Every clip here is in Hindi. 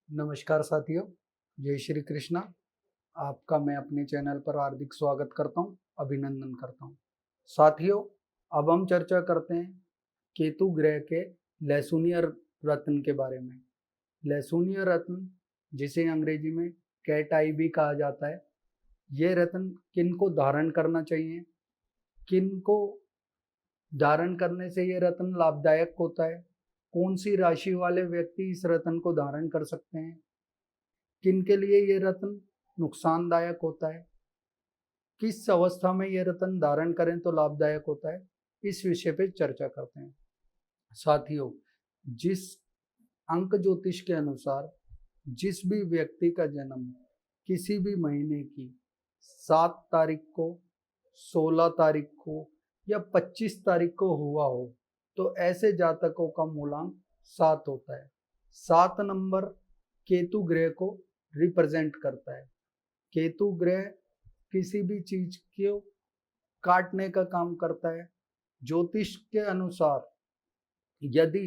नमस्कार साथियों, जय श्री कृष्णा। आपका मैं अपने चैनल पर हार्दिक स्वागत करता हूं, अभिनंदन करता हूं। साथियों, अब हम चर्चा करते हैं केतु ग्रह के लहसुनिया रत्न के बारे में। लहसुनिया रत्न, जिसे अंग्रेजी में कैट आई भी कहा जाता है, ये रत्न किन को धारण करना चाहिए, किन को धारण करने से ये रत्न लाभदायक होता है, कौन सी राशि वाले व्यक्ति इस रत्न को धारण कर सकते हैं, किन के लिए ये रत्न नुकसानदायक होता है, किस अवस्था में ये रत्न धारण करें तो लाभदायक होता है, इस विषय पे चर्चा करते हैं। साथियों, जिस अंक ज्योतिष के अनुसार जिस भी व्यक्ति का जन्म किसी भी महीने की 7 तारीख को, 16 तारीख को या 25 तारीख को हुआ हो, तो ऐसे जातकों का मूलांक 7 होता है। 7 नंबर केतु ग्रह को रिप्रेजेंट करता है। केतु ग्रह किसी भी चीज को काटने का काम करता है। ज्योतिष के अनुसार यदि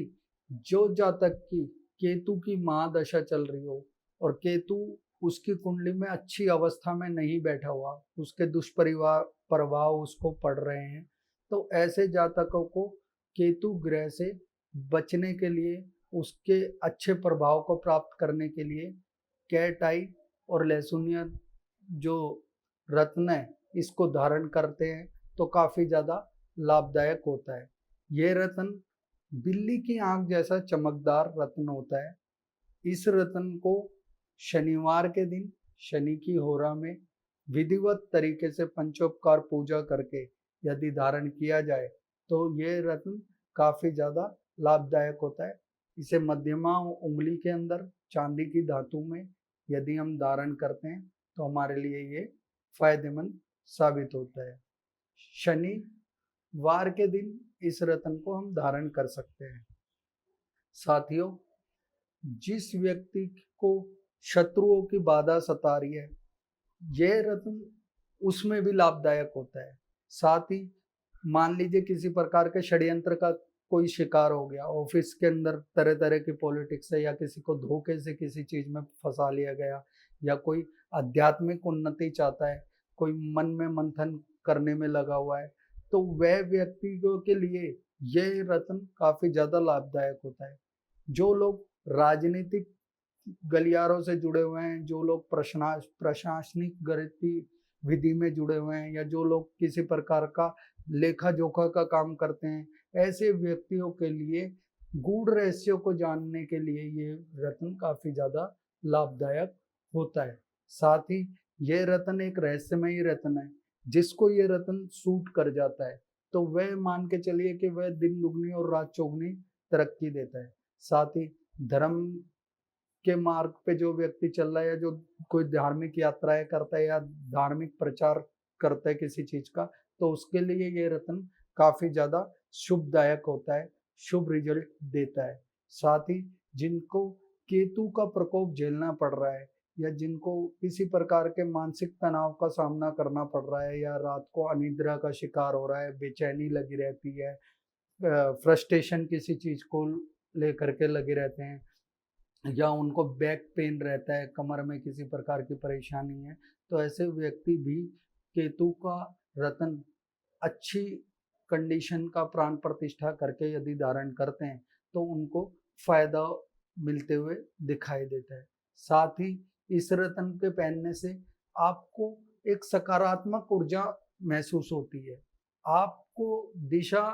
जो जातक की केतु की महादशा चल रही हो और केतु उसकी कुंडली में अच्छी अवस्था में नहीं बैठा हुआ, उसके दुष्परिवार प्रभाव उसको पड़ रहे हैं, तो ऐसे जातकों को केतु ग्रह से बचने के लिए, उसके अच्छे प्रभाव को प्राप्त करने के लिए कैट आई और लहसुनिया जो रत्न है इसको धारण करते हैं तो काफी ज्यादा लाभदायक होता है। ये रत्न बिल्ली की आंख जैसा चमकदार रत्न होता है। इस रत्न को शनिवार के दिन शनि की होरा में विधिवत तरीके से पंचोपकार पूजा करके यदि धारण किया जाए तो ये रत्न काफी ज्यादा लाभदायक होता है। इसे मध्यमा उंगली के अंदर चांदी की धातु में यदि हम धारण करते हैं तो हमारे लिए ये फायदेमंद साबित होता है। शनिवार के दिन इस रत्न को हम धारण कर सकते हैं। साथियों, जिस व्यक्ति को शत्रुओं की बाधा सता रही है, यह रत्न उसमें भी लाभदायक होता है। साथ ही मान लीजिए किसी प्रकार के षड्यंत्र का कोई शिकार हो गया, ऑफिस के अंदर तरह तरह की पॉलिटिक्स है, या किसी को धोखे से किसी चीज में फंसा लिया गया, या कोई आध्यात्मिक उन्नति चाहता है, कोई मन में मंथन करने में लगा हुआ है, तो वह व्यक्तियों के लिए यह रत्न काफी ज्यादा लाभदायक होता है। जो लोग राजनीतिक गलियारों से जुड़े हुए हैं, जो लोग प्रशासनिक गतिविधि में जुड़े हुए हैं, या जो लोग किसी प्रकार का लेखा जोखा का काम करते हैं, ऐसे व्यक्तियों के लिए गूढ़ रहस्यों को जानने के लिए ये रत्न काफी ज्यादा लाभदायक होता है। साथ ही यह रत्न एक रहस्यमयी रत्न है। जिसको ये रत्न सूट कर जाता है तो वह मान के चलिए कि वह दिन दुगनी और रात चौगनी तरक्की देता है। साथ ही धर्म के मार्ग पे जो व्यक्ति चल रहा है, या जो कोई धार्मिक यात्राएं करता है या धार्मिक प्रचार करता है किसी चीज का, तो उसके लिए ये रत्न काफी ज्यादा शुभदायक होता है, शुभ रिजल्ट देता है। साथ ही जिनको केतु का प्रकोप झेलना पड़ रहा है, या जिनको किसी प्रकार के मानसिक तनाव का सामना करना पड़ रहा है, या रात को अनिद्रा का शिकार हो रहा है, बेचैनी लगी रहती है, फ्रस्ट्रेशन किसी चीज को लेकर के लगे रहते हैं, या उनको बैक पेन रहता है, कमर में किसी प्रकार की परेशानी है, तो ऐसे व्यक्ति भी केतु का रत्न अच्छी कंडीशन का प्राण प्रतिष्ठा करके यदि धारण करते हैं तो उनको फायदा मिलते हुए दिखाई देता है। साथ ही इस रत्न के पहनने से आपको एक सकारात्मक ऊर्जा महसूस होती है। आपको दिशा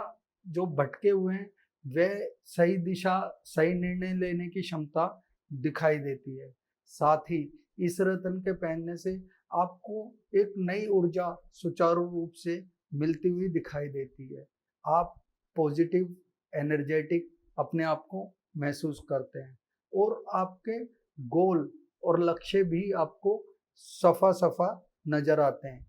जो भटके हुए हैं वह सही दिशा, सही निर्णय लेने की क्षमता दिखाई देती है। साथ ही इस रत्न के पहनने से आपको एक नई ऊर्जा सुचारू रूप से मिलती हुई दिखाई देती है। आप पॉजिटिव, एनर्जेटिक अपने आप को महसूस करते हैं, और आपके गोल और लक्ष्य भी आपको सफा सफा नजर आते हैं।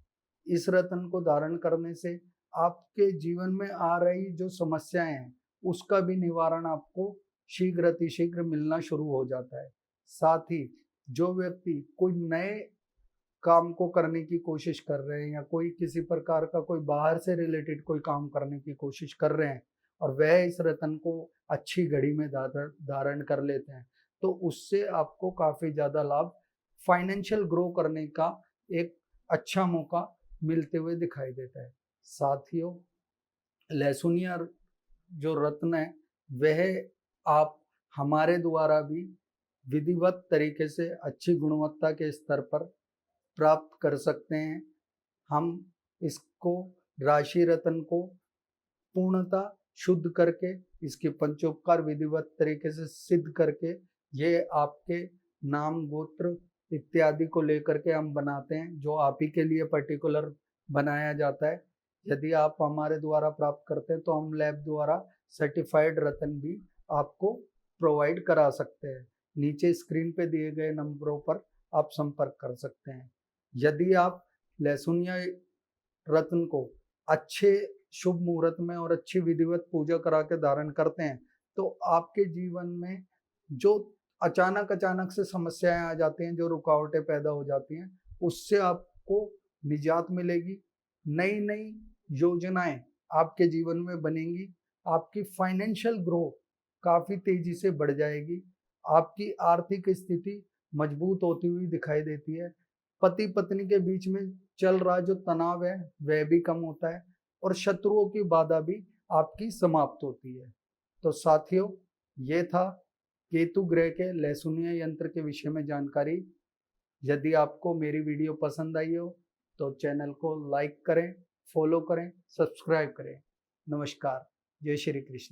इस रत्न को धारण करने से आपके जीवन में आ रही जो समस्याएं हैं उसका भी निवारण आपको शीघ्र अतिशीघ्र मिलना शुरू हो जाता है। साथ ही जो व्यक्ति कोई नए काम को करने की कोशिश कर रहे हैं, या कोई किसी प्रकार का कोई बाहर से रिलेटेड कोई काम करने की कोशिश कर रहे हैं, और वह इस रत्न को अच्छी घड़ी में धारण कर लेते हैं, तो उससे आपको काफी ज्यादा लाभ, फाइनेंशियल ग्रो करने का एक अच्छा मौका मिलते हुए दिखाई देता है। साथियों, लहसुनिया जो रत्न है वह आप हमारे द्वारा भी विधिवत तरीके से अच्छी गुणवत्ता के स्तर पर प्राप्त कर सकते हैं। हम इसको राशि रत्न को पूर्णतः शुद्ध करके, इसके पंचोपकार विधिवत तरीके से सिद्ध करके, ये आपके नाम गोत्र इत्यादि को लेकर के हम बनाते हैं, जो आप ही के लिए पर्टिकुलर बनाया जाता है। यदि आप हमारे द्वारा प्राप्त करते हैं तो हम लैब द्वारा सर्टिफाइड रत्न भी आपको प्रोवाइड करा सकते हैं। नीचे स्क्रीन पे दिए गए नंबरों पर आप संपर्क कर सकते हैं। यदि आप लहसुनिया रत्न को अच्छे शुभ मुहूर्त में और अच्छी विधिवत पूजा करा के धारण करते हैं तो आपके जीवन में जो अचानक से समस्याएं आ जाती हैं, जो रुकावटें पैदा हो जाती हैं, उससे आपको निजात मिलेगी। नई नई योजनाएं आपके जीवन में बनेंगी। आपकी फाइनेंशियल ग्रो काफी तेजी से बढ़ जाएगी। आपकी आर्थिक स्थिति मजबूत होती हुई दिखाई देती है। पति पत्नी के बीच में चल रहा जो तनाव है वह भी कम होता है और शत्रुओं की बाधा भी आपकी समाप्त होती है। तो साथियों, ये था केतु ग्रह के लहसुनिया यंत्र के विषय में जानकारी। यदि आपको मेरी वीडियो पसंद आई हो तो चैनल को लाइक करें, फॉलो करें, सब्सक्राइब करें। नमस्कार, जय श्री कृष्ण।